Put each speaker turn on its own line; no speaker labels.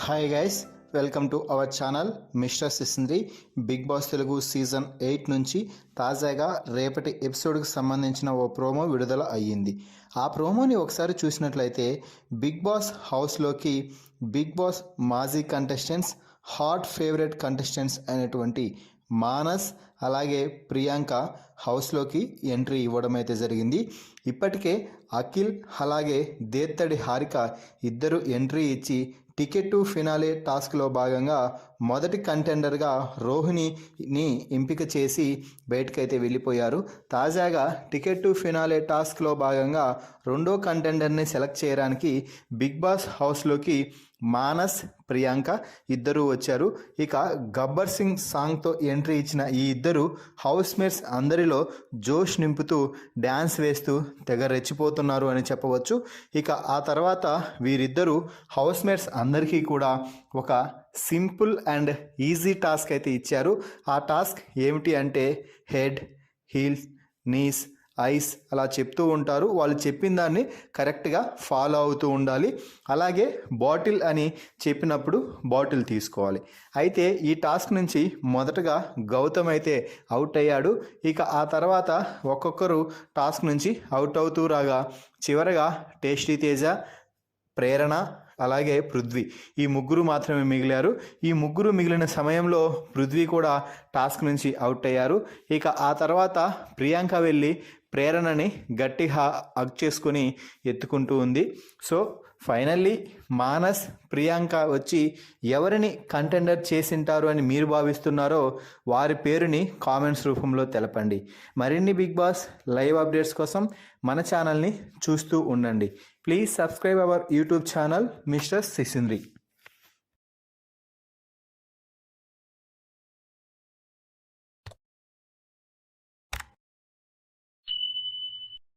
Hi guys, welcome to our channel mister Sisindri. Big boss Telugu season 8 నుంచి తాజాగా రేపటి ఎపిసోడ్కి సంబంధించిన ఓ ప్రోమో విడుదల అయ్యింది. ఆ ప్రోమోని ఒకసారి చూసినట్లయితే బిగ్ బాస్ హౌస్లోకి బిగ్ బాస్ మాజీ కంటెస్టెంట్స్, హాట్ ఫేవరెట్ కంటెస్టెంట్స్ అయినటువంటి మానస్ అలాగే ప్రియాంక హౌస్లోకి ఎంట్రీ ఇవ్వడం అయితే జరిగింది. ఇప్పటికే అఖిల్ అలాగే దేత్తడి హారిక ఇద్దరు ఎంట్రీ ఇచ్చి టికెట్ టు ఫినాలే టాస్క్లో భాగంగా మొదటి కంటెండర్గా రోహిణిని ఎంపిక చేసి బయటకైతే వెళ్ళిపోయారు. తాజాగా టికెట్ టు ఫినాలే టాస్క్లో భాగంగా రెండో కంటెండర్ని సెలెక్ట్ చేయడానికి బిగ్ బాస్ హౌస్లోకి మానస్, ప్రియాంక ఇద్దరు వచ్చారు. ఇక గబ్బర్ సింగ్ సాంగ్తో ఎంట్రీ ఇచ్చిన ఈ ఇద్దరు హౌస్ మేట్స్ అందరిలో జోష్ నింపుతూ డ్యాన్స్ వేస్తూ తెగ రెచ్చిపోతున్నారు అని చెప్పవచ్చు. ఇక ఆ తర్వాత వీరిద్దరూ హౌస్ మేట్స్ అందరికీ కూడా ఒక సింపుల్ అండ్ ఈజీ టాస్క్ అయితే ఇచ్చారు. ఆ టాస్క్ ఏమిటి అంటే హెడ్, హీల్స్, నీస్, ఐస్ అలా చెప్తూ ఉంటారు. వాళ్ళు చెప్పిన దాన్ని కరెక్ట్గా ఫాలో అవుతూ ఉండాలి. అలాగే బాటిల్ అని చెప్పినప్పుడు బాటిల్ తీసుకోవాలి. అయితే ఈ టాస్క్ నుంచి మొదటగా గౌతమ్ అయితే అవుట్ అయ్యాడు. ఇక ఆ తర్వాత ఒక్కొక్కరు టాస్క్ నుంచి అవుట్ అవుతూ రాగా చివరగా టేస్టీ తేజ, ప్రేరణ అలాగే పృథ్వీ ఈ ముగ్గురు మాత్రమే మిగిలారు. ఈ ముగ్గురు మిగిలిన సమయంలో పృథ్వీ కూడా టాస్క్ నుంచి అవుట్ అయ్యారు. ఇక ఆ తర్వాత ప్రియాంక వెళ్ళి ప్రేరణని గట్టిగా హగ్ చేసుకొని ఎత్తుకుంటూ ఉంది. సో ఫైనల్లీ మానస్, ప్రియాంక వచ్చి ఎవరిని కంటెండర్ చేసింటారు అని మీరు భావిస్తున్నారో వారి పేరుని కామెంట్స్ రూపంలో తెలపండి. మరిన్ని బిగ్ బాస్ లైవ్ అప్డేట్స్ కోసం మన ఛానల్ని చూస్తూ ఉండండి. Please subscribe our YouTube channel mister సిసింద్రి.